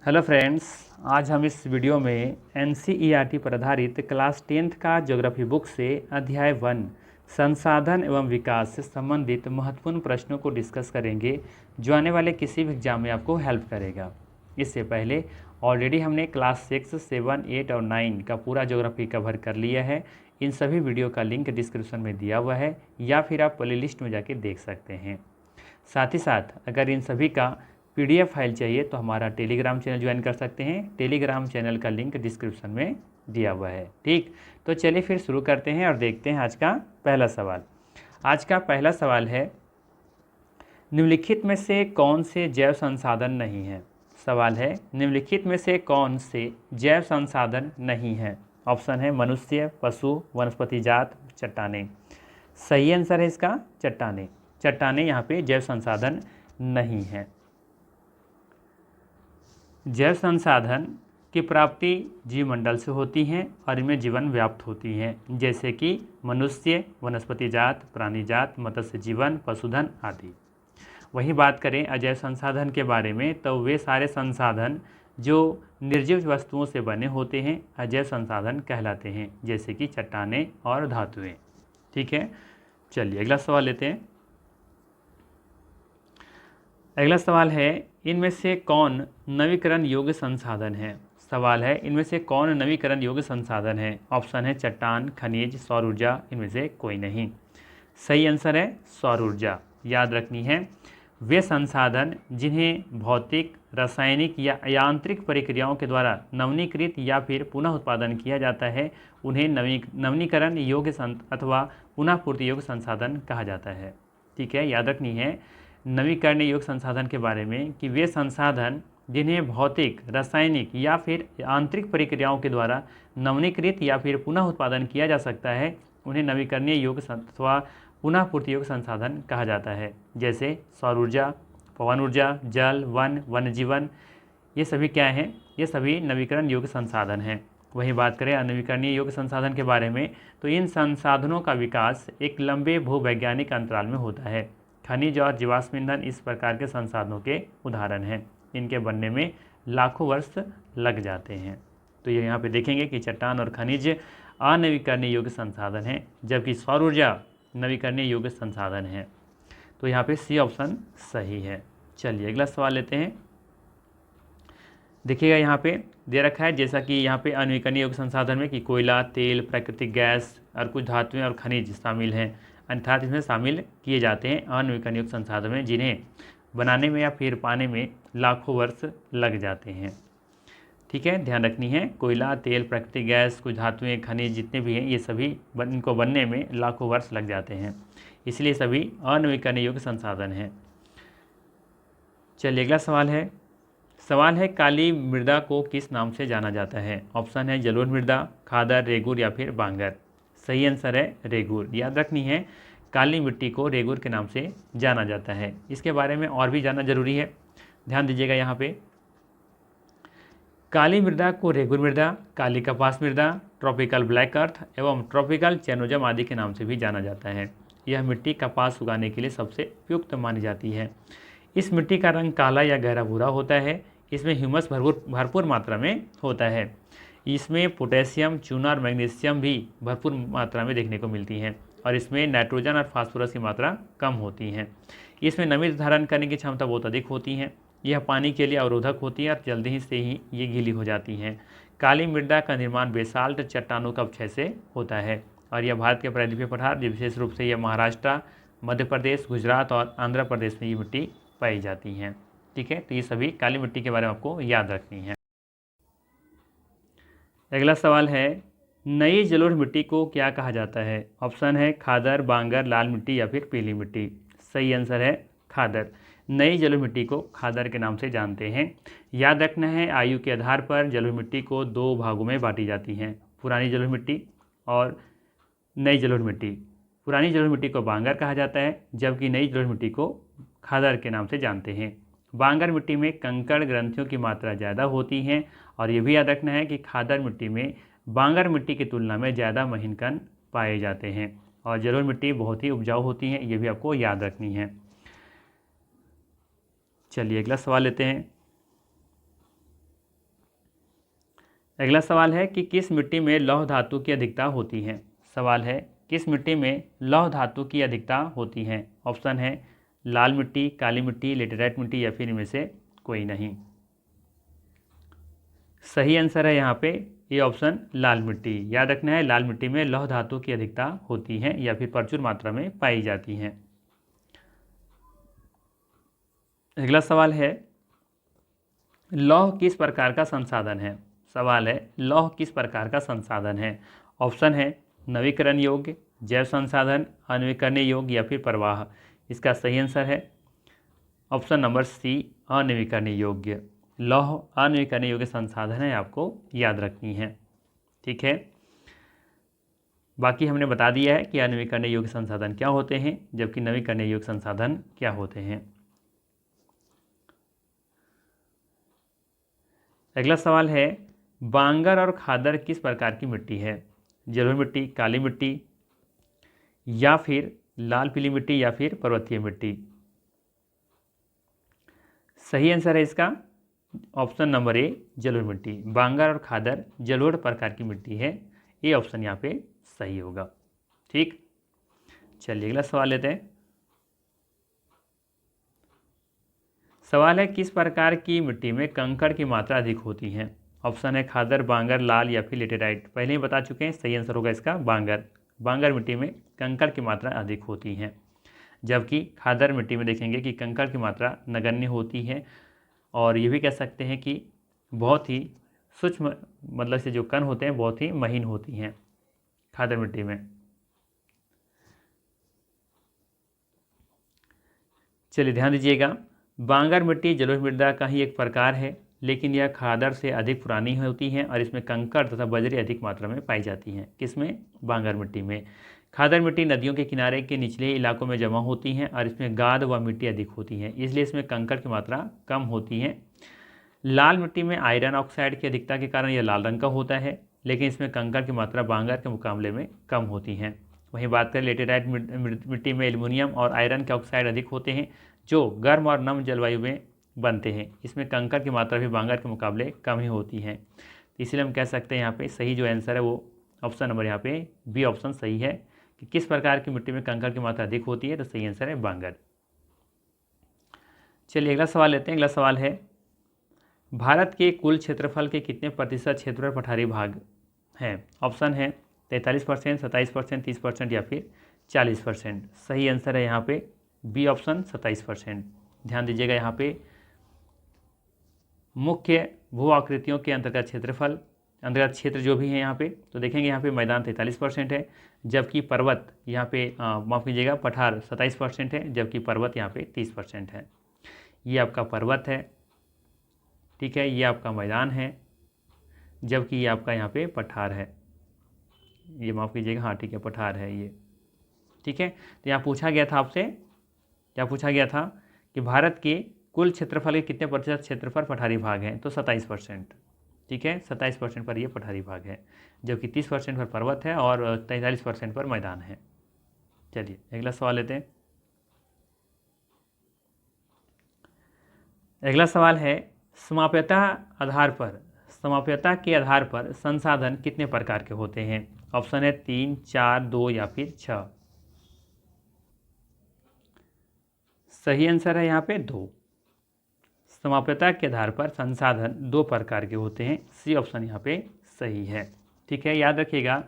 Hello friends, आज हम इस वीडियो में एनसीईआरटी पर आधारित क्लास 10th का ज्योग्राफी बुक से अध्याय 1 संसाधन एवं विकास से संबंधित महत्वपूर्ण प्रश्नों को डिस्कस करेंगे जो आने वाले किसी भी एग्जाम में आपको हेल्प करेगा। इससे पहले ऑलरेडी हमने क्लास 6, 7, 8 और 9 का पूरा ज्योग्राफी कवर कर लिया है। इन सभी वीडियो का लिंक डिस्क्रिप्शन में दिया हुआ है या फिर आप प्ले लिस्ट में जाके देख सकते हैं। साथ ही साथ अगर इन सभी का पीडीएफ फाइल चाहिए तो हमारा टेलीग्राम चैनल ज्वाइन कर सकते हैं। टेलीग्राम चैनल का लिंक डिस्क्रिप्शन में दिया हुआ है। ठीक, तो चलिए फिर शुरू करते हैं और देखते हैं आज का पहला सवाल। आज का पहला सवाल है, निम्नलिखित में से कौन से जैव संसाधन नहीं है। सवाल है, निम्नलिखित में से कौन से जैव संसाधन नहीं है। ऑप्शन है मनुष्य, पशु, वनस्पति जात, चट्टानें। सही आंसर है इसका चट्टानें। चट्टानें यहाँ पे जैव संसाधन नहीं है। जैव संसाधन की प्राप्ति जीवमंडल से होती हैं और इनमें जीवन व्याप्त होती हैं, जैसे कि मनुष्य, वनस्पति जात, प्राणी जात, मत्स्य जीवन, पशुधन आदि। वहीं बात करें अजैव संसाधन के बारे में तो वे सारे संसाधन जो निर्जीव वस्तुओं से बने होते हैं अजैव संसाधन कहलाते हैं, जैसे कि चट्टानें और धातुएं। ठीक है, चलिए अगला सवाल लेते हैं। अगला सवाल है, इनमें से कौन नवीकरण योग्य संसाधन है। सवाल है, इनमें से कौन नवीकरण योग्य संसाधन है। ऑप्शन है चट्टान, खनिज, सौर ऊर्जा, इनमें से कोई नहीं। सही आंसर है सौर ऊर्जा। याद रखनी है, वे संसाधन जिन्हें भौतिक, रासायनिक या यांत्रिक प्रक्रियाओं के द्वारा नवीनीकृत या फिर पुनः उत्पादन किया जाता है उन्हें नवीनीकरण योग्य अथवा पुनः पूर्ति योग्य संसाधन कहा जाता है। ठीक है, याद रखनी है नवीकरणीय योग्य संसाधन के बारे में कि वे संसाधन जिन्हें भौतिक, रासायनिक या फिर आंतरिक प्रक्रियाओं के द्वारा नवीनीकृत या फिर पुनः उत्पादन किया जा सकता है उन्हें नवीकरणीय योग्य अथवा पुनः पूर्ति योग्य संसाधन कहा जाता है, जैसे सौर ऊर्जा, पवन ऊर्जा, जल, वन्य जीवन। ये सभी क्या हैं? ये सभी नवीकरण योग्य संसाधन हैं। वहीं बात करें अनवीकरणीय योग्य संसाधन के बारे में तो इन संसाधनों का विकास एक लंबे भूवैज्ञानिक अंतराल में होता है। खनिज और जीवाश्म ईंधन इस प्रकार के संसाधनों के उदाहरण हैं। इनके बनने में लाखों वर्ष लग जाते हैं। तो ये यहाँ पे देखेंगे कि चट्टान और खनिज अनवीकरणीय योग्य संसाधन हैं, जबकि सौर ऊर्जा नवीकरणीय योग्य संसाधन है। तो यहाँ पे सी ऑप्शन सही है। चलिए अगला सवाल लेते हैं। देखिएगा यहाँ पे दे रखा है, जैसा कि यहाँ पे अनवीकरणीय योग्य संसाधन में कि कोयला, तेल, प्राकृतिक गैस और कुछ धातुएं और खनिज शामिल हैं, अर्थात इसमें शामिल किए जाते हैं अनवीकरणीय योग्य संसाधन में जिन्हें बनाने में या फिर पाने में लाखों वर्ष लग जाते हैं। ठीक है, ध्यान रखनी है, कोयला, तेल, प्राकृतिक गैस, कुछ धातुएं, खनिज जितने भी हैं ये सभी इनको बनने में लाखों वर्ष लग जाते हैं, इसलिए सभी अनवीकरणीय योग्य संसाधन हैं। चलिए अगला सवाल है। सवाल है, काली मृदा को किस नाम से जाना जाता है। ऑप्शन है जलोढ़ मृदा, खादर, रेगूर या फिर बांगर। सही आंसर है रेगूर। याद रखनी है, काली मिट्टी को रेगूर के नाम से जाना जाता है। इसके बारे में और भी जानना जरूरी है, ध्यान दीजिएगा। यहाँ पे काली मृदा को रेगूर मृदा, काली कपास मृदा, ट्रॉपिकल ब्लैक अर्थ एवं ट्रॉपिकल चैनोजम आदि के नाम से भी जाना जाता है। यह मिट्टी कपास उगाने के लिए सबसे उपयुक्त मानी जाती है। इस मिट्टी का रंग काला या गहरा भूरा होता है। इसमें ह्यूमस भरपूर मात्रा में होता है। इसमें पोटेशियम, चूना और मैग्नीशियम भी भरपूर मात्रा में देखने को मिलती हैं और इसमें नाइट्रोजन और फास्फोरस की मात्रा कम होती हैं। इसमें नमी धारण करने की क्षमता बहुत अधिक होती है। यह पानी के लिए अवरोधक होती है और जल्दी से ही ये गीली हो जाती हैं। काली मृदा का निर्माण बेसाल्ट चट्टानों का अपक्षय से होता है और यह भारत के प्रायद्वीपीय पठार, विशेष रूप से यह महाराष्ट्र, मध्य प्रदेश, गुजरात और आंध्र प्रदेश में ये मिट्टी पाई जाती हैं। ठीक है, तो ये सभी काली मिट्टी के बारे में आपको याद रखनी है। अगला सवाल है, नई जलोढ़ मिट्टी को क्या कहा जाता है। ऑप्शन है खादर, बांगर, लाल मिट्टी या फिर पीली मिट्टी। सही आंसर है खादर। नई जलोढ़ मिट्टी को खादर के नाम से जानते हैं। याद रखना है, आयु के आधार पर जलोढ़ मिट्टी को दो भागों में बांटी जाती हैं, पुरानी जलोढ़ मिट्टी और नई जलोढ़ मिट्टी। पुरानी जलोढ़ मिट्टी को बांगर कहा जाता है, जबकि नई जलोढ़ मिट्टी को खादर के नाम से जानते हैं। बांगर मिट्टी में कंकड़ ग्रंथियों की मात्रा ज़्यादा होती है और ये भी याद रखना है कि खादर मिट्टी में बांगर मिट्टी की तुलना में ज़्यादा महीन कण पाए जाते हैं और जलोढ़ मिट्टी बहुत ही उपजाऊ होती है, ये भी आपको याद रखनी है। चलिए अगला सवाल लेते हैं। अगला सवाल है कि किस मिट्टी में लौह धातु की अधिकता होती है। सवाल है किस मिट्टी में लौह धातु की अधिकता होती है। ऑप्शन है लाल मिट्टी, काली मिट्टी, लेटेराइट मिट्टी या फिर इनमें से कोई नहीं। सही आंसर है यहाँ पे ये ऑप्शन लाल मिट्टी। याद रखना है लाल मिट्टी में लौह धातु की अधिकता होती है या फिर प्रचुर मात्रा में पाई जाती है। अगला सवाल है लौह किस प्रकार का संसाधन है। सवाल है लौह किस प्रकार का संसाधन है। ऑप्शन है नवीकरण योग्य, जैव संसाधन, अनवीकरणीय योग्य या फिर प्रवाह। इसका सही आंसर है ऑप्शन नंबर सी, अनवीकरणीय योग्य। लौह अनवीकरणीय योग्य संसाधन है, आपको याद रखनी है। ठीक है, बाकी हमने बता दिया है कि अनवीकरणीय योग्य संसाधन क्या होते हैं, जबकि नवीकरणीय योग्य संसाधन क्या होते हैं। अगला सवाल है बांगर और खादर किस प्रकार की मिट्टी है। जलोढ़ मिट्टी, काली मिट्टी या फिर लाल पीली मिट्टी या फिर पर्वतीय मिट्टी। सही आंसर है इसका ऑप्शन नंबर ए, जलोढ़ मिट्टी। बांगर और खादर जलोढ़ प्रकार की मिट्टी है, ये ऑप्शन यहाँ पे सही होगा। ठीक, चलिए अगला सवाल लेते हैं। सवाल है किस प्रकार की मिट्टी में कंकड़ की मात्रा अधिक होती है। ऑप्शन है खादर, बांगर, लाल या फिर लेटेराइट। पहले ही बता चुके हैं, सही आंसर होगा इसका बांगर। बांगर मिट्टी में कंकड़ की मात्रा अधिक होती है, जबकि खादर मिट्टी में देखेंगे कि कंकड़ की मात्रा नगण्य होती है, और ये भी कह सकते हैं कि बहुत ही सूक्ष्म, मतलब से जो कण होते हैं बहुत ही महीन होती हैं खादर मिट्टी में। चलिए ध्यान दीजिएगा, बांगर मिट्टी जलोढ़ मृदा का ही एक प्रकार है, लेकिन यह खादर से अधिक पुरानी होती है और इसमें कंकड़ तथा बजरी अधिक मात्रा में पाई जाती हैं। किसमें? बांगर मिट्टी में। खादर मिट्टी नदियों के किनारे के निचले इलाकों में जमा होती हैं और इसमें गाद व मिट्टी अधिक होती है, इसलिए इसमें कंकड़ की मात्रा कम होती है। लाल मिट्टी में आयरन ऑक्साइड की अधिकता के कारण यह लाल रंग का होता है, लेकिन इसमें कंकड़ की मात्रा बांगर के मुकाबले में कम होती है। वहीं बात करें लेटेराइट मिट्टी में एल्युमिनियम और आयरन के ऑक्साइड अधिक होते हैं, जो गर्म और नम जलवायु में बनते हैं। इसमें कंकड़ की मात्रा भी बांगर के मुकाबले कम ही होती है, इसलिए हम कह सकते हैं यहाँ पे सही जो आंसर है वो ऑप्शन नंबर यहाँ पे बी ऑप्शन सही है कि किस प्रकार की मिट्टी में कंकड़ की मात्रा अधिक होती है, तो सही आंसर है बांगर। चलिए अगला सवाल लेते हैं। अगला सवाल है भारत के कुल क्षेत्रफल के कितने प्रतिशत क्षेत्र पर पठारी भाग है। ऑप्शन है 43%, 27%, 30% या फिर 40%। सही आंसर है यहाँ पे बी ऑप्शन 27%। ध्यान दीजिएगा, यहाँ पे मुख्य भू आकृतियों के अंतर्गत क्षेत्रफल, अंतर्गत क्षेत्र जो भी है यहाँ पे, तो देखेंगे यहाँ पे मैदान 43% है, जबकि पर्वत यहाँ पे माफ़ कीजिएगा पठार 27% है, जबकि पर्वत यहाँ पे 30% है। ये आपका पर्वत है, ठीक है, ये आपका मैदान है, जबकि ये आपका यहाँ पे पठार है। ये माफ़ कीजिएगा, हाँ ठीक है, पठार है ये, ठीक है। तो यहाँ पूछा गया था आपसे, क्या पूछा गया था कि भारत के कुल क्षेत्रफल के कितने प्रतिशत क्षेत्र पर पठारी भाग हैं, तो 27%, ठीक है, 27% पर ये पठारी भाग है, जबकि 30% पर पर्वत है और 43% पर मैदान है। चलिए अगला सवाल लेते हैं। अगला सवाल है समाप्यता के आधार पर संसाधन कितने प्रकार के होते हैं। ऑप्शन है 3, 4, 2 या फिर 6। सही आंसर है यहाँ पे 2। समाप्यता के आधार पर संसाधन 2 प्रकार के होते हैं, सी ऑप्शन यहाँ पे सही है। ठीक है, याद रखिएगा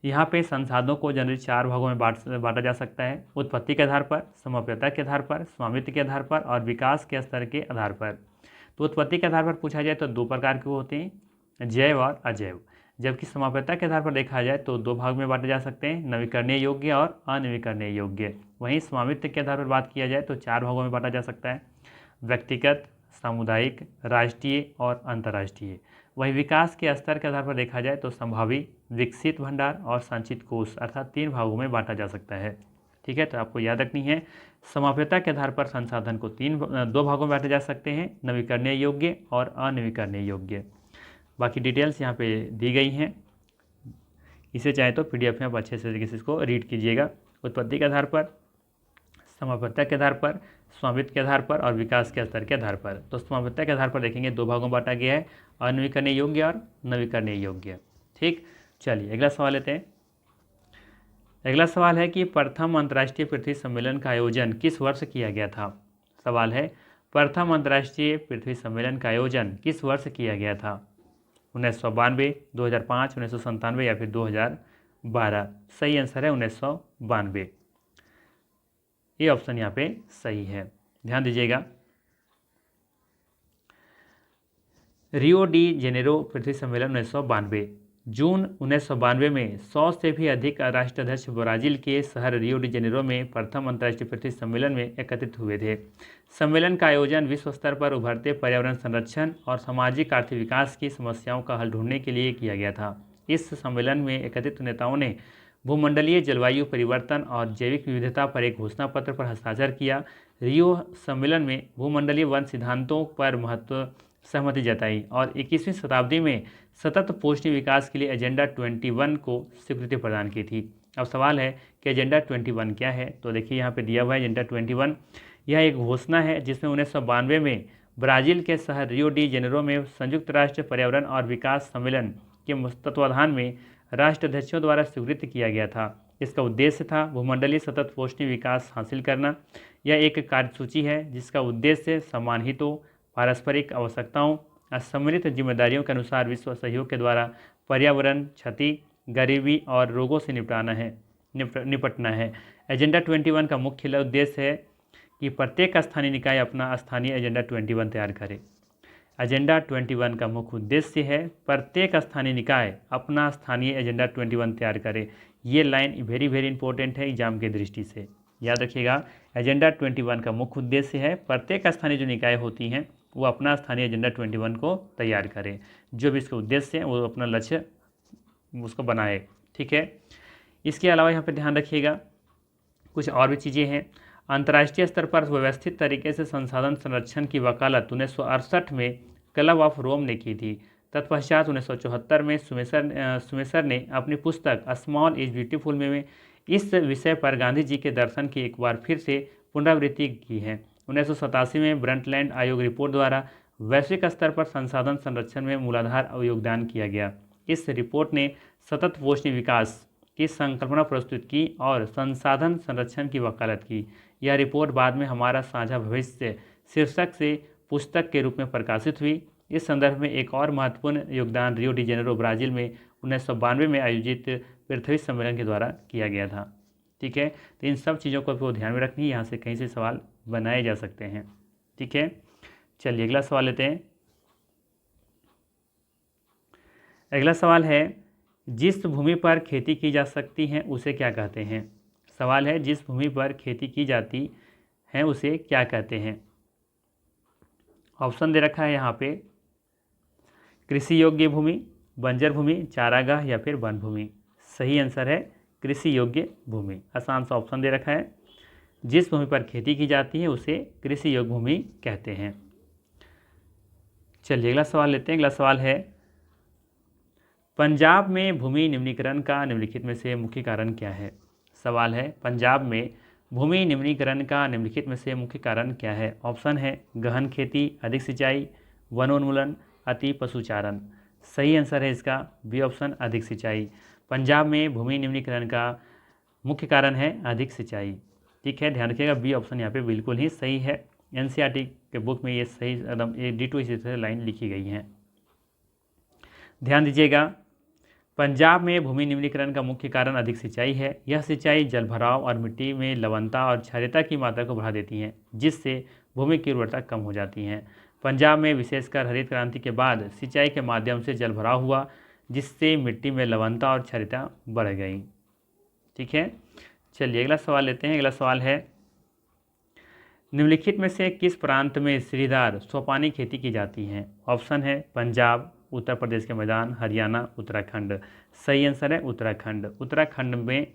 यहाँ पे संसाधनों को जनरली 4 भागों में बांटा जा सकता है। उत्पत्ति के आधार पर, समाप्यता के आधार पर, स्वामित्व के आधार पर और विकास के स्तर के आधार पर। तो उत्पत्ति के आधार पर पूछा जाए तो 2 प्रकार के होते हैं, जैव और अजैव। जबकि समाप्यता के आधार पर देखा जाए तो 2 भाग में बांटे जा सकते हैं, नवीकरणीय योग्य और अनवीकरणीय योग्य। वहीं स्वामित्व के आधार पर बात किया जाए तो 4 भागों में बांटा जा सकता है, व्यक्तिगत, सामुदायिक, राष्ट्रीय और अंतर्राष्ट्रीय। वहीं विकास के स्तर के आधार पर देखा जाए तो संभावी, विकसित भंडार और संचित कोष, अर्थात 3 भागों में बांटा जा सकता है। ठीक है, तो आपको याद रखनी है समाप्यता के आधार पर संसाधन को 2 भागों में बांटे जा सकते हैं, नवीकरणीय योग्य और अनवीकरणीय योग्य। बाकी डिटेल्स यहाँ पे दी गई हैं, इसे चाहे तो PDF में आप अच्छे से तरीके से इसको रीड कीजिएगा। उत्पत्ति के आधार पर, समाप्यता के आधार पर, स्वामित्व के आधार पर और विकास के स्तर के आधार पर। तो स्वामित्व के आधार पर देखेंगे 2 भागों में बांटा गया है, अनवीकरणीय योग्य और नवीकरणीय योग्य। ठीक, चलिए अगला सवाल लेते हैं। अगला सवाल है कि प्रथम अंतर्राष्ट्रीय पृथ्वी सम्मेलन का आयोजन किस वर्ष किया गया था। सवाल है प्रथम अंतर्राष्ट्रीय पृथ्वी सम्मेलन का आयोजन किस वर्ष किया गया था। 1992, 2005, 1997 या फिर 2012। सही आंसर है 1992। ये ऑप्शन यहाँ पे सही है, ध्यान दीजिएगा। रियो डी जेनेरो पृथ्वी सम्मेलन 1992। जून 1992 में 100 से भी अधिक राष्ट्राध्यक्ष ब्राजील के शहर रियो डी जेनेरो में प्रथम अंतर्राष्ट्रीय पृथ्वी सम्मेलन में एकत्रित हुए थे। सम्मेलन का आयोजन विश्व स्तर पर उभरते पर्यावरण संरक्षण और सामाजिक आर्थिक विकास की समस्याओं का हल ढूंढने के लिए किया गया था। इस सम्मेलन में एकत्रित नेताओं ने भूमंडलीय जलवायु परिवर्तन और जैविक विविधता पर एक घोषणा पत्र पर हस्ताक्षर किया। रियो सम्मेलन में भूमंडलीय वन सिद्धांतों पर सहमति जताई और 21वीं शताब्दी में सतत पोषणीय विकास के लिए एजेंडा 21 को स्वीकृति प्रदान की थी। अब सवाल है कि एजेंडा 21 क्या है। तो देखिए यहाँ पे दिया हुआ है एजेंडा 21। यह एक घोषणा है जिसमें 1992 में ब्राज़ील के शहर रियो डी जेनेरो में संयुक्त राष्ट्र पर्यावरण और विकास सम्मेलन के तत्वाधान में राष्ट्राध्यक्षों द्वारा स्वीकृत किया गया था। इसका उद्देश्य था भूमंडलीय सतत पोषणीय विकास हासिल करना। यह एक कार्यसूची है जिसका उद्देश्य समान हितों, पारस्परिक आवश्यकताओं और सम्मिलित जिम्मेदारियों के अनुसार विश्व सहयोग के द्वारा पर्यावरण क्षति, गरीबी और रोगों से निपटना है। एजेंडा 21 का मुख्य उद्देश्य है कि प्रत्येक स्थानीय निकाय अपना स्थानीय एजेंडा 21 तैयार करे। एजेंडा 21 का मुख्य उद्देश्य है प्रत्येक स्थानीय निकाय अपना स्थानीय एजेंडा 21 तैयार करे। ये लाइन वेरी वेरी इंपॉर्टेंट है एग्जाम की दृष्टि से, याद रखिएगा। एजेंडा 21 का मुख्य उद्देश्य है प्रत्येक स्थानीय जो निकाय होती हैं वो अपना स्थानीय एजेंडा 21 को तैयार करें। जो भी इसका उद्देश्य है वो अपना लक्ष्य उसको बनाए, ठीक है। इसके अलावा यहाँ पर ध्यान रखिएगा कुछ और भी चीज़ें हैं। अंतर्राष्ट्रीय स्तर पर व्यवस्थित तरीके से संसाधन संरक्षण की वकालत 1968 में क्लब ऑफ रोम ने की थी। तत्पश्चात 1974 में सुमेसर ने अपनी पुस्तक स्मॉल इज ब्यूटीफुल में इस विषय पर गांधी जी के दर्शन की एक बार फिर से पुनरावृत्ति की है। 1987 में ब्रंटलैंड आयोग रिपोर्ट द्वारा वैश्विक स्तर पर संसाधन संरक्षण में मूलाधार योगदान किया गया। इस रिपोर्ट ने सतत पोषणीय विकास की संकल्पना प्रस्तुत की और संसाधन संरक्षण की वकालत की। यह रिपोर्ट बाद में हमारा साझा भविष्य शीर्षक से पुस्तक के रूप में प्रकाशित हुई। इस संदर्भ में एक और महत्वपूर्ण योगदान रियो डी जेनेरो ब्राज़ील में 1992 में आयोजित पृथ्वी सम्मेलन के द्वारा किया गया था, ठीक है। तो इन सब चीज़ों को आपको ध्यान में रखनी है, यहाँ से कहीं से सवाल बनाए जा सकते हैं, ठीक है। चलिए अगला सवाल लेते हैं। अगला सवाल है जिस भूमि पर खेती की जा सकती है उसे क्या कहते हैं। सवाल है जिस भूमि पर खेती की जाती है उसे क्या कहते हैं। ऑप्शन दे रखा है यहाँ पे, कृषि योग्य भूमि, बंजर भूमि, चारागाह या फिर वन भूमि। सही आंसर है कृषि योग्य भूमि। आसान सा ऑप्शन दे रखा है, जिस भूमि पर खेती की जाती है उसे कृषि योग्य भूमि कहते हैं। चलिए अगला सवाल लेते हैं। अगला सवाल है पंजाब में भूमि निम्नीकरण का निम्नलिखित में से मुख्य कारण क्या है। सवाल है पंजाब में भूमि निम्नीकरण का निम्नलिखित में से मुख्य कारण क्या है। ऑप्शन है गहन खेती, अधिक सिंचाई, वनोन्मूलन, अति पशुचारण। सही आंसर है इसका बी ऑप्शन, अधिक सिंचाई। पंजाब में भूमि निम्नीकरण का मुख्य कारण है अधिक सिंचाई, ठीक है। ध्यान रखिएगा बी ऑप्शन यहाँ पे बिल्कुल ही सही है। एनसीईआरटी के बुक में ये सही एकदम D2 इसी तरह लाइन लिखी गई है। ध्यान दीजिएगा पंजाब में भूमि निम्नीकरण का मुख्य कारण अधिक सिंचाई है। यह सिंचाई जलभराव और मिट्टी में लवणता और क्षारीयता की मात्रा को बढ़ा देती हैं, जिससे भूमि की उर्वरता कम हो जाती है। पंजाब में विशेषकर हरित क्रांति के बाद सिंचाई के माध्यम से जलभराव हुआ, जिससे मिट्टी में लवणता और क्षारीयता बढ़ गई, ठीक है। चलिए अगला सवाल लेते हैं। अगला सवाल है निम्नलिखित में से किस प्रांत में सीढ़ीदार सोपानी खेती की जाती है। ऑप्शन है पंजाब, उत्तर प्रदेश के मैदान, हरियाणा, उत्तराखंड। सही आंसर है उत्तराखंड। उत्तराखंड में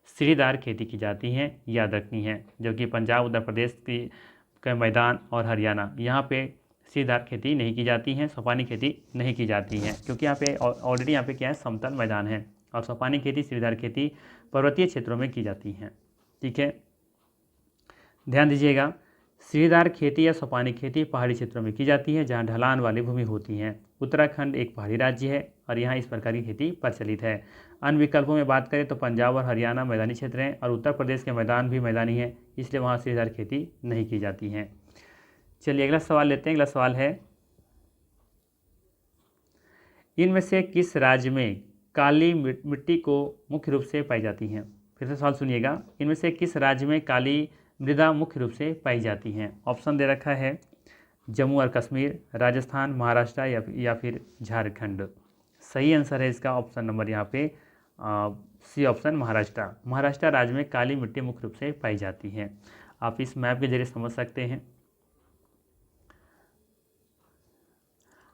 सीढ़ीदार खेती की जाती है, याद रखनी है। जबकि पंजाब, उत्तर प्रदेश के मैदान और हरियाणा यहाँ पे सीढ़ीदार खेती नहीं की जाती है, सोपानी खेती नहीं की जाती है, क्योंकि यहाँ पे ऑलरेडी यहाँ पे क्या है समतल मैदान है और सोपानी खेती, सीढ़ीदार खेती पर्वतीय क्षेत्रों में की जाती है, ठीक है। ध्यान दीजिएगा सीढ़ीदार खेती या सोपानी खेती पहाड़ी क्षेत्रों में की जाती है जहाँ ढलान वाली भूमि होती हैं। उत्तराखंड एक पहाड़ी राज्य है और यहाँ इस प्रकार की खेती प्रचलित है। अन्य विकल्पों में बात करें तो पंजाब और हरियाणा मैदानी क्षेत्र हैं और उत्तर प्रदेश के मैदान भी मैदानी है, इसलिए वहाँ सीढ़ीदार खेती नहीं की जाती है। चलिए अगला सवाल लेते हैं। अगला सवाल है, इनमें से किस राज्य में काली मिट्टी को मुख्य रूप से पाई जाती हैं? फिर से सवाल सुनिएगा, इनमें से किस राज्य में काली मृदा मुख्य रूप से पाई जाती हैं? ऑप्शन दे रखा है जम्मू और कश्मीर, राजस्थान, महाराष्ट्र या फिर झारखंड। सही आंसर है इसका ऑप्शन नंबर यहाँ पे सी ऑप्शन महाराष्ट्र। महाराष्ट्र राज्य में काली मिट्टी मुख्य रूप से पाई जाती है। आप इस मैप के जरिए समझ सकते हैं।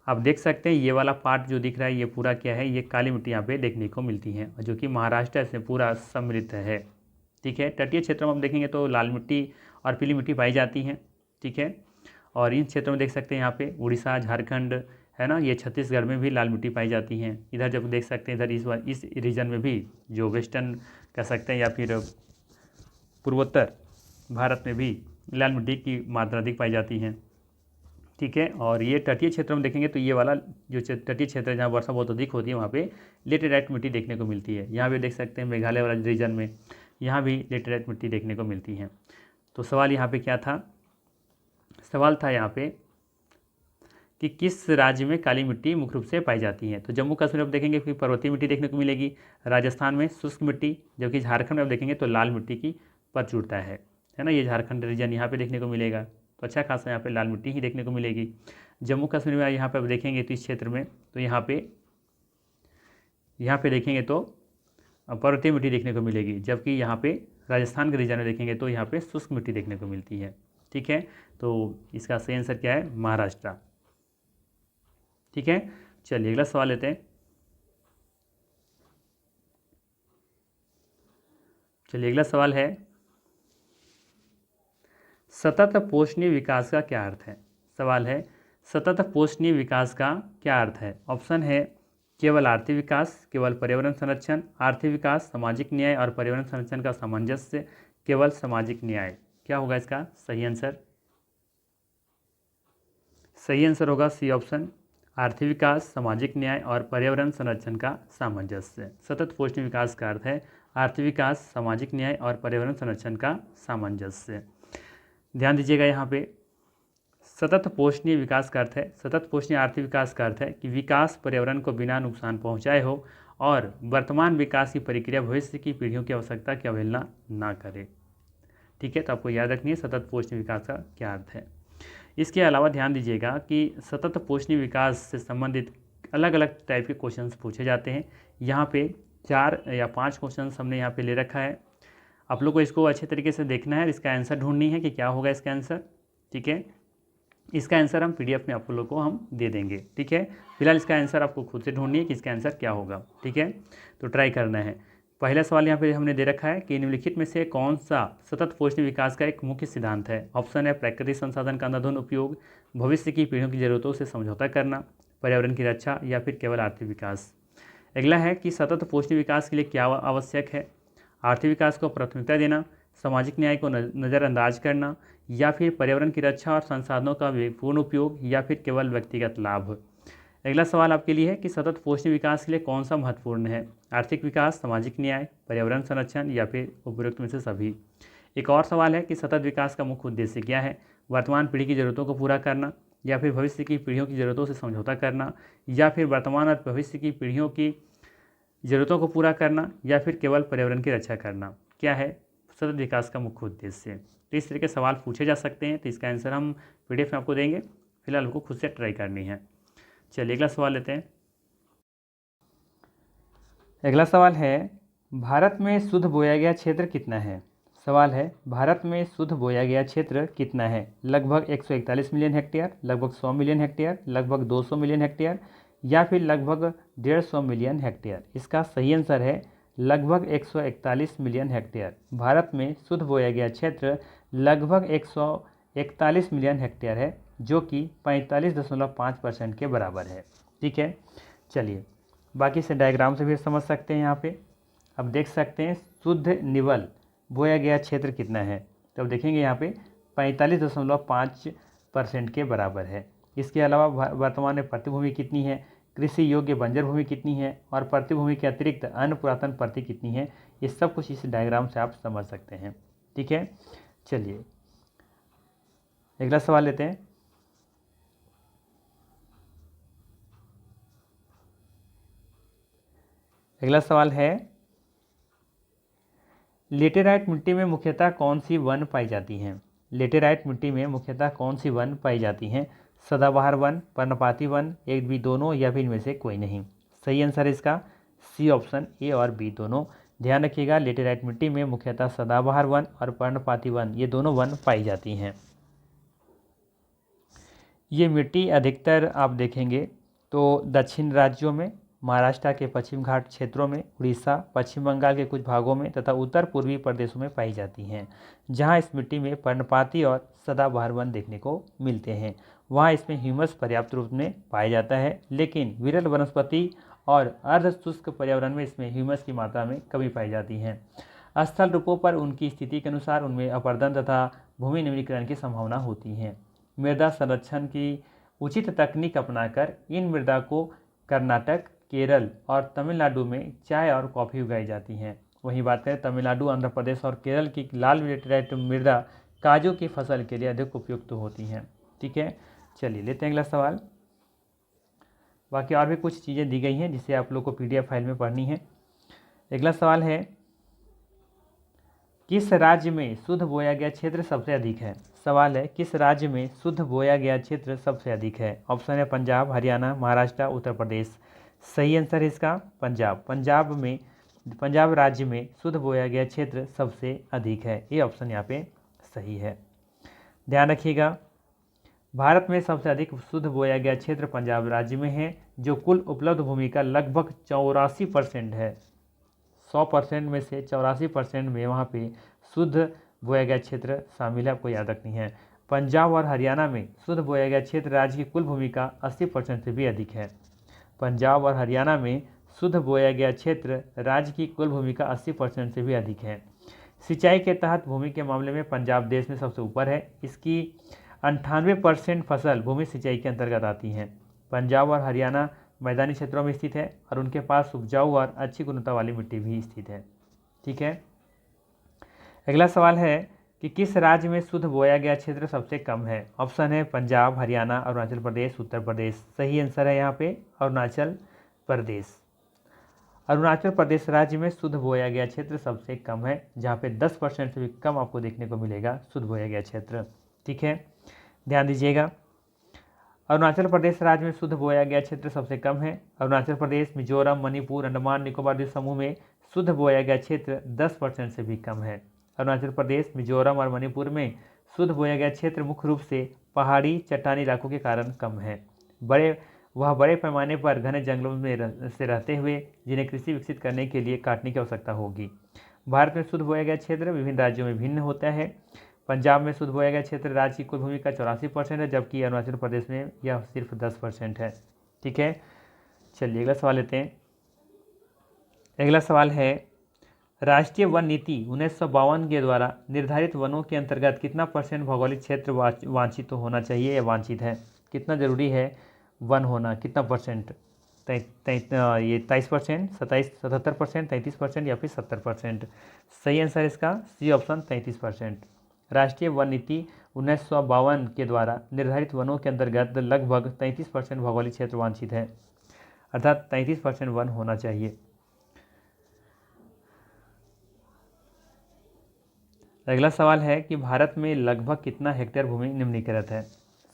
आप देख सकते हैं ये वाला पार्ट जो दिख रहा है ये पूरा क्या है, ये काली मिट्टी यहाँ पे देखने को मिलती है जो कि महाराष्ट्र से पूरा सम्मिलित है। ठीक है, तटीय क्षेत्रों में हम देखेंगे तो लाल मिट्टी और पीली मिट्टी पाई जाती हैं। ठीक है, और इन क्षेत्रों में देख सकते हैं यहाँ पे उड़ीसा, झारखंड है ना, ये छत्तीसगढ़ में भी लाल मिट्टी पाई जाती हैं। इधर जब देख सकते हैं इधर इस रीजन में भी जो वेस्टर्न कह सकते हैं या फिर पूर्वोत्तर भारत में भी लाल मिट्टी की मात्रा अधिक पाई जाती है। ठीक है, और ये तटीय क्षेत्रों में देखेंगे तो ये वाला जो तटीय क्षेत्र है जहाँ वर्षा बहुत अधिक होती है वहाँ पे लेटेराइट मिट्टी देखने को मिलती है। यहाँ भी देख सकते हैं मेघालय वाला रीजन में यहाँ भी लेटेराइट मिट्टी देखने को मिलती है। तो सवाल यहाँ पे क्या था? सवाल था यहाँ पे कि किस राज्य में काली मिट्टी मुख्य रूप से पाई जाती है? तो जम्मू कश्मीर में आप देखेंगे फिर पर्वतीय मिट्टी देखने को मिलेगी, राजस्थान में शुष्क मिट्टी, जबकि झारखंड में आप देखेंगे तो लाल मिट्टी की प्रचुरता है ना, ये झारखंड रीजन यहाँ पे देखने को मिलेगा। तो अच्छा खासा यहाँ पे लाल मिट्टी ही देखने को मिलेगी। जम्मू कश्मीर में यहाँ पे आप देखेंगे तो इस क्षेत्र में तो यहाँ पे देखेंगे तो पर्वतीय मिट्टी देखने को मिलेगी, जबकि यहाँ पे राजस्थान के रीजन में देखेंगे तो यहाँ पे शुष्क मिट्टी देखने को मिलती है। ठीक है, तो इसका सही आंसर क्या है? महाराष्ट्र। ठीक है, चलिए अगला सवाल लेते हैं। चलिए अगला सवाल है, सतत पोषणीय विकास का क्या अर्थ है? सवाल है सतत पोषणीय विकास का क्या अर्थ है? ऑप्शन है केवल आर्थिक विकास, केवल पर्यावरण संरक्षण, आर्थिक विकास, सामाजिक न्याय और पर्यावरण संरक्षण का सामंजस्य, केवल सामाजिक न्याय। क्या होगा इसका सही आंसर? सही आंसर होगा सी ऑप्शन, आर्थिक विकास, सामाजिक न्याय और पर्यावरण संरक्षण का सामंजस्य। सतत पोषणीय विकास का अर्थ है आर्थिक विकास, सामाजिक न्याय और पर्यावरण संरक्षण का सामंजस्य। ध्यान दीजिएगा यहाँ पे सतत पोषणीय विकास का अर्थ है, सतत पोषणीय आर्थिक विकास का अर्थ है कि विकास पर्यावरण को बिना नुकसान पहुँचाए हो और वर्तमान विकास की प्रक्रिया भविष्य की पीढ़ियों की आवश्यकता की अवहेलना ना करे। ठीक है, तो आपको याद रखनी है सतत पोषणीय विकास का क्या अर्थ है। इसके अलावा ध्यान दीजिएगा कि सतत पोषणीय विकास से संबंधित अलग अलग टाइप के क्वेश्चंस पूछे जाते हैं। यहाँ पे 4 या 5 क्वेश्चंस हमने यहाँ पे ले रखा है। आप लोग को इसको अच्छे तरीके से देखना है, इसका आंसर ढूंढनी है कि क्या होगा इसका आंसर। ठीक है, इसका आंसर हम PDF में आप लोग को हम दे देंगे। ठीक है, फिलहाल इसका आंसर आपको खुद से ढूंढनी है कि इसका आंसर क्या होगा। ठीक है, तो ट्राई करना है। पहला सवाल यहाँ पे हमने दे रखा है कि निम्नलिखित में से कौन सा सतत पोषणीय विकास का एक मुख्य सिद्धांत है? ऑप्शन है प्राकृतिक संसाधन का अंधाधुंध उपयोग, भविष्य की पीढ़ियों की जरूरतों से समझौता करना, पर्यावरण की रक्षा या फिर केवल आर्थिक विकास। अगला है कि सतत पोषणीय विकास के लिए क्या आवश्यक है? आर्थिक विकास को प्राथमिकता देना, सामाजिक न्याय को नज़रअंदाज करना या फिर पर्यावरण की रक्षा और संसाधनों का पूर्ण उपयोग या फिर केवल व्यक्तिगत लाभ। अगला सवाल आपके लिए है कि सतत पोषणीय विकास के लिए कौन सा महत्वपूर्ण है? आर्थिक विकास, सामाजिक न्याय, पर्यावरण संरक्षण या फिर उपयुक्त में से सभी। एक और सवाल है कि सतत विकास का मुख्य उद्देश्य क्या है? वर्तमान पीढ़ी की ज़रूरतों को पूरा करना या फिर भविष्य की पीढ़ियों की ज़रूरतों से समझौता करना या फिर वर्तमान और भविष्य की पीढ़ियों की ज़रूरतों को पूरा करना या फिर केवल पर्यावरण की रक्षा करना। क्या है सतत विकास का मुख्य उद्देश्य? तो इस तरह के सवाल पूछे जा सकते हैं, तो इसका आंसर हम PDF में आपको देंगे। फिलहाल आपको खुद से ट्राई करनी है। चलिए अगला सवाल लेते हैं। अगला सवाल है भारत में शुद्ध बोया गया क्षेत्र कितना है? सवाल है भारत में शुद्ध बोया गया क्षेत्र कितना है? लगभग 141 मिलियन हेक्टेयर, लगभग 100 मिलियन हेक्टेयर, लगभग 200 मिलियन हेक्टेयर या फिर लगभग 150 मिलियन हेक्टेयर। इसका सही आंसर है लगभग 141 मिलियन हेक्टेयर। भारत में शुद्ध बोया गया क्षेत्र लगभग 141 मिलियन हेक्टेयर है, जो कि 45.5% के बराबर है। ठीक है, चलिए बाकी से डायग्राम से भी समझ सकते हैं। यहाँ पे अब देख सकते हैं शुद्ध निवल बोया गया क्षेत्र कितना है। तो अब देखेंगे यहाँ पे 45.5% के बराबर है। इसके अलावा वर्तमान में प्रतिभूमि कितनी है, कृषि योग्य बंजर भूमि कितनी है और प्रतिभूमि के अतिरिक्त अन्य पुरातन प्रति कितनी है, ये सब कुछ इस डायग्राम से आप समझ सकते हैं। ठीक है, चलिए अगला सवाल लेते हैं। अगला सवाल है, लेटेराइट मिट्टी में मुख्यतः कौन सी वन पाई जाती हैं? लेटेराइट मिट्टी में मुख्यतः कौन सी वन पाई जाती हैं? सदाबहार वन, पर्णपाती वन, एक बी दोनों या फिर इनमें से कोई नहीं। सही आंसर इसका सी ऑप्शन ए और बी दोनों। ध्यान रखिएगा, लेटेराइट मिट्टी में मुख्यतः सदाबहार वन और पर्णपाती वन ये दोनों वन पाई जाती हैं। ये मिट्टी अधिकतर आप देखेंगे तो दक्षिण राज्यों में, महाराष्ट्र के पश्चिम घाट क्षेत्रों में, उड़ीसा, पश्चिम बंगाल के कुछ भागों में तथा उत्तर पूर्वी प्रदेशों में पाई जाती हैं। जहां इस मिट्टी में पर्णपाती और सदाबहार वन देखने को मिलते हैं, वहां इसमें ह्यूमस पर्याप्त रूप में पाया जाता है, लेकिन विरल वनस्पति और अर्ध शुष्क पर्यावरण में इसमें ह्यूमस की मात्रा में कमी पाई जाती है। स्थल रूपों पर उनकी स्थिति के अनुसार उनमें अपर्दन तथा भूमि निम्नीकरण की संभावना होती है। मृदा संरक्षण की उचित तकनीक अपनाकर इन मृदा को कर्नाटक, केरल और तमिलनाडु में चाय और कॉफ़ी उगाई जाती हैं। वहीं बात करें तमिलनाडु, आंध्र प्रदेश और केरल की लाल लेटेराइट मृदा काजू की फसल के लिए अधिक उपयुक्त होती हैं। ठीक है, चलिए लेते हैं अगला सवाल। बाकी और भी कुछ चीज़ें दी गई हैं जिसे आप लोग को PDF फाइल में पढ़नी है। अगला सवाल है, किस राज्य में शुद्ध बोया गया क्षेत्र सबसे अधिक है? सवाल है, किस राज्य में शुद्ध बोया गया क्षेत्र सबसे अधिक है? ऑप्शन है पंजाब, हरियाणा, महाराष्ट्र, उत्तर प्रदेश। सही आंसर है इसका पंजाब। पंजाब राज्य में शुद्ध बोया गया क्षेत्र सबसे अधिक है। ये ऑप्शन यहाँ पे सही है। ध्यान रखिएगा, भारत में सबसे अधिक शुद्ध बोया गया क्षेत्र पंजाब राज्य में है, जो कुल उपलब्ध भूमि का लगभग 84% है। 100% में से 84% में वहाँ पे शुद्ध बोया गया क्षेत्र शामिल है, आपको याद रखनी है। पंजाब और हरियाणा में शुद्ध बोया गया क्षेत्र राज्य की कुल भूमि का 80% से भी अधिक है। पंजाब और हरियाणा में शुद्ध बोया गया क्षेत्र राज्य की कुल भूमि का 80% से भी अधिक है। सिंचाई के तहत भूमि के मामले में पंजाब देश में सबसे ऊपर है। इसकी 98% फसल भूमि सिंचाई के अंतर्गत आती हैं। पंजाब और हरियाणा मैदानी क्षेत्रों में स्थित है और उनके पास उपजाऊ और अच्छी गुणवत्ता वाली मिट्टी भी स्थित है। ठीक है, अगला सवाल है कि किस राज्य में शुद्ध बोया गया क्षेत्र सबसे कम है? ऑप्शन है पंजाब, हरियाणा, अरुणाचल प्रदेश, उत्तर प्रदेश। सही आंसर है यहाँ पे अरुणाचल प्रदेश। अरुणाचल प्रदेश राज्य में शुद्ध बोया गया क्षेत्र सबसे कम है, जहाँ पे 10% से भी कम आपको देखने को मिलेगा शुद्ध बोया गया क्षेत्र। ठीक है, ध्यान दीजिएगा, अरुणाचल प्रदेश राज्य में शुद्ध बोया गया क्षेत्र सबसे कम है। अरुणाचल प्रदेश, मिजोरम, मणिपुर, अंडमान निकोबार द्वीप समूह में शुद्ध बोया गया क्षेत्र 10% से भी कम है। अरुणाचल प्रदेश, मिजोरम और मणिपुर में शुद्ध बोया गया क्षेत्र मुख्य रूप से पहाड़ी चट्टानी इलाकों के कारण कम है। वह बड़े पैमाने पर घने जंगलों में से रहते हुए जिन्हें कृषि विकसित करने के लिए काटने की आवश्यकता होगी। भारत में शुद्ध बोया गया क्षेत्र विभिन्न राज्यों में भिन्न होता है। पंजाब में शुद्ध बोया गया क्षेत्र राज्य की कुल भूमि का 84% है, जबकि अरुणाचल प्रदेश में यह सिर्फ 10% है। ठीक है, चलिए अगला सवाल लेते हैं। अगला सवाल है, राष्ट्रीय वन नीति 1952 के द्वारा निर्धारित वनों के अंतर्गत कितना % भौगोलिक क्षेत्र वांछित तो होना चाहिए या वांछित है? कितना जरूरी है वन होना, कितना %? ये 23%, 77%, 33% या फिर 70%? सही आंसर इसका सी ऑप्शन 33%। राष्ट्रीय वन नीति 1952 के द्वारा निर्धारित वनों के अंतर्गत लगभग 33% भौगोलिक क्षेत्र वांछित है, अर्थात 33% वन होना चाहिए। अगला सवाल है कि भारत में लगभग कितना हेक्टेयर भूमि निम्नीकृत है?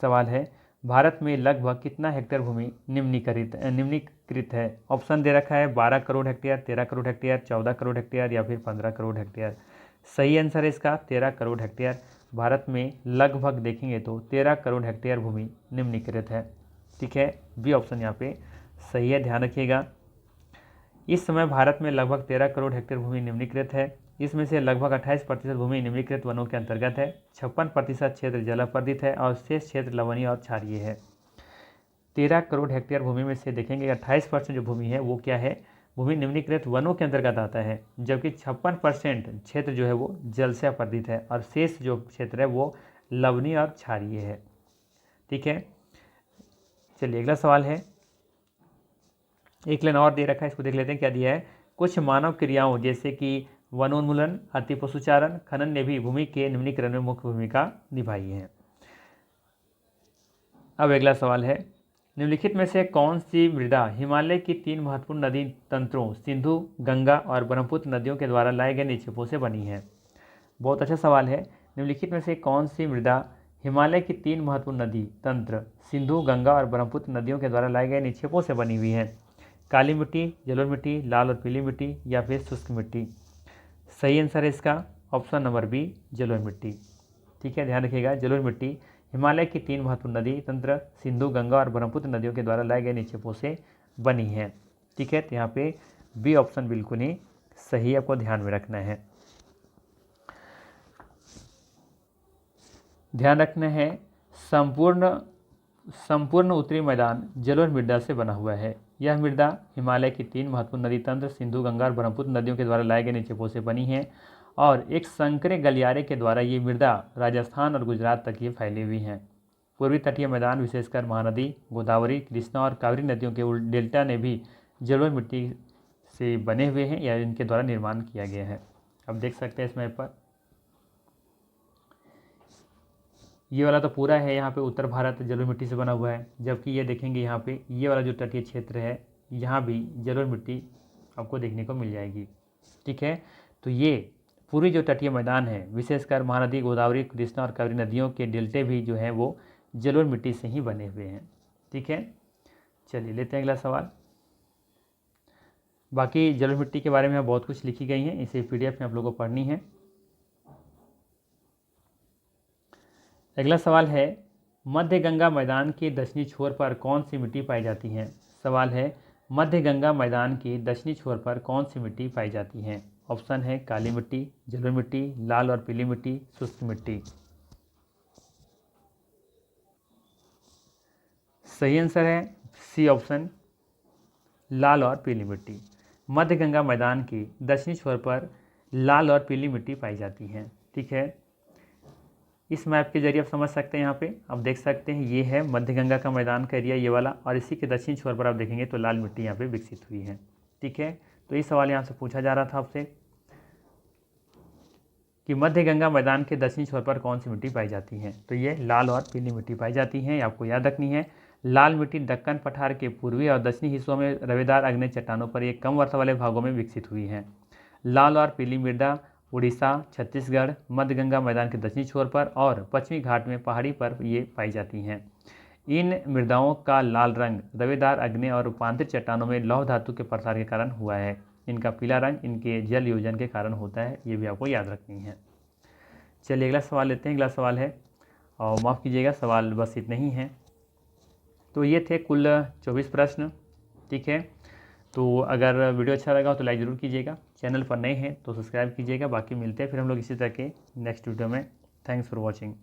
सवाल है, भारत में लगभग कितना हेक्टेयर भूमि निम्नीकृत है? ऑप्शन दे रखा है 12 crore hectare, 13 crore hectare, 14 crore hectare या फिर 15 करोड़ हेक्टेयर। सही आंसर है इसका 13 करोड़ हेक्टेयर। भारत में लगभग देखेंगे तो 13 करोड़ हेक्टेयर भूमि निम्नीकृत है। ठीक है, बी ऑप्शन यहाँ पे सही है, ध्यान रखिएगा। इस समय भारत में लगभग 13 करोड़ हेक्टेयर भूमि निम्नीकृत है। इसमें से लगभग 28% भूमि निम्नीकृत वनों के अंतर्गत है, 56% क्षेत्र जलापर्दित है और शेष क्षेत्र लवणीय और क्षारीय है। 13 करोड़ हेक्टेयर भूमि में से देखेंगे 28% जो भूमि है वो क्या है, भूमि निम्नीकृत वनों के अंतर्गत आता है, जबकि 56% क्षेत्र जो है वो जल से अपर्दित है और शेष जो क्षेत्र है वो लवणीय और क्षारीय है। ठीक है, चलिए अगला सवाल है, एक लाइन और दे रखा है, इसको देख लेते हैं क्या दिया है। कुछ मानव क्रियाओं जैसे कि वनोन्मूलन, अति पशुचारण, खनन ने भी भूमि के निम्नीकरण में मुख्य भूमिका निभाई है। अब अगला सवाल है, निम्नलिखित में से कौन सी मृदा हिमालय की 3 महत्वपूर्ण नदी तंत्रों सिंधु, गंगा और ब्रह्मपुत्र नदियों के द्वारा लाए गए निक्षेपों से बनी है। बहुत अच्छा सवाल है। निम्नलिखित में से कौन सी मृदा हिमालय की 3 महत्वपूर्ण नदी तंत्र सिंधु, गंगा और ब्रह्मपुत्र नदियों के द्वारा लाए गए निक्षेपों से बनी हुई है? काली मिट्टी, जलोढ़ मिट्टी, लाल और पीली मिट्टी या फिर शुष्क मिट्टी? सही आंसर है इसका ऑप्शन नंबर बी, जलोढ़ मिट्टी। ठीक है, ध्यान रखिएगा, जलोढ़ मिट्टी हिमालय की 3 महत्वपूर्ण नदी तंत्र सिंधु, गंगा और ब्रह्मपुत्र नदियों के द्वारा लाए गए निक्षेपों से बनी है। ठीक है, तो यहाँ पे बी ऑप्शन बिल्कुल ही सही आपको ध्यान में रखना है। ध्यान रखना है, संपूर्ण उत्तरी मैदान जलोढ़ मृदा से बना हुआ है। यह मृदा हिमालय की 3 महत्वपूर्ण नदी तंत्र सिंधु, गंगा और ब्रह्मपुत्र नदियों के द्वारा लाए गए निक्षेपों से बनी है और एक संकरे गलियारे के द्वारा ये मृदा राजस्थान और गुजरात तक ये फैली हुई हैं। पूर्वी तटीय मैदान विशेषकर महानदी, गोदावरी, कृष्णा और कावेरी नदियों के डेल्टा ने भी जलोढ़ मिट्टी से बने हुए हैं या इनके द्वारा निर्माण किया गया है। अब देख सकते हैं इस मैप पर, ये वाला तो पूरा है यहाँ पे उत्तर भारत जलोढ़ मिट्टी से बना हुआ है, जबकि ये देखेंगे यहाँ पे ये वाला जो तटीय क्षेत्र है यहाँ भी जलोढ़ मिट्टी आपको देखने को मिल जाएगी। ठीक है, तो ये पूरी जो तटीय मैदान है विशेषकर महानदी, गोदावरी, कृष्णा और कावेरी नदियों के डेल्टे भी जो हैं वो जलोढ़ मिट्टी से ही बने हुए हैं। ठीक है, चलिए लेते हैं अगला सवाल। बाकी जलोढ़ मिट्टी के बारे में बहुत कुछ लिखी गई है, इसे PDF में आप लोगों को पढ़नी है। अगला सवाल है, मध्य गंगा मैदान के दक्षिणी छोर पर कौन सी मिट्टी पाई जाती है? सवाल है, मध्य गंगा मैदान के दक्षिणी छोर पर कौन सी मिट्टी पाई जाती है? ऑप्शन है काली मिट्टी, जलोढ़ मिट्टी, लाल और पीली मिट्टी, शुष्क मिट्टी। सही आंसर है सी ऑप्शन, लाल और पीली मिट्टी। मध्य गंगा मैदान के दक्षिणी छोर पर लाल और पीली मिट्टी पाई जाती है। ठीक है, इस मैप के जरिए आप समझ सकते हैं, यहाँ पे आप देख सकते हैं ये है मध्य गंगा का मैदान का एरिया ये वाला, और इसी के दक्षिण छोर पर आप देखेंगे तो लाल मिट्टी यहाँ पे विकसित हुई है। ठीक है, तो ये सवाल यहाँ से पूछा जा रहा था आपसे कि मध्य गंगा मैदान के दक्षिणी छोर पर कौन सी मिट्टी पाई जाती है? तो ये लाल और पीली मिट्टी पाई जाती है, आपको याद रखनी है। लाल मिट्टी दक्कन पठार के पूर्वी और दक्षिणी हिस्सों में रवेदार आग्नेय चट्टानों पर एक कम वर्षा वाले भागों में विकसित हुई है। लाल और पीली मृदा उड़ीसा, छत्तीसगढ़, मध्य गंगा मैदान के दक्षिणी छोर पर और पश्चिमी घाट में पहाड़ी पर ये पाई जाती हैं। इन मृदाओं का लाल रंग रवेदार आग्नेय और रूपांतरित चट्टानों में लौह धातु के प्रसार के कारण हुआ है। इनका पीला रंग इनके जल योजन के कारण होता है, ये भी आपको याद रखनी है। चलिए अगला सवाल लेते हैं। अगला सवाल है, और माफ़ कीजिएगा सवाल बस इतने ही हैं। तो ये थे कुल 24 प्रश्न। ठीक है, तो अगर वीडियो अच्छा लगा हो तो लाइक ज़रूर कीजिएगा, चैनल पर नए हैं तो सब्सक्राइब कीजिएगा। बाकी मिलते हैं फिर हम लोग इसी तरह के नेक्स्ट वीडियो में। Thanks for watching.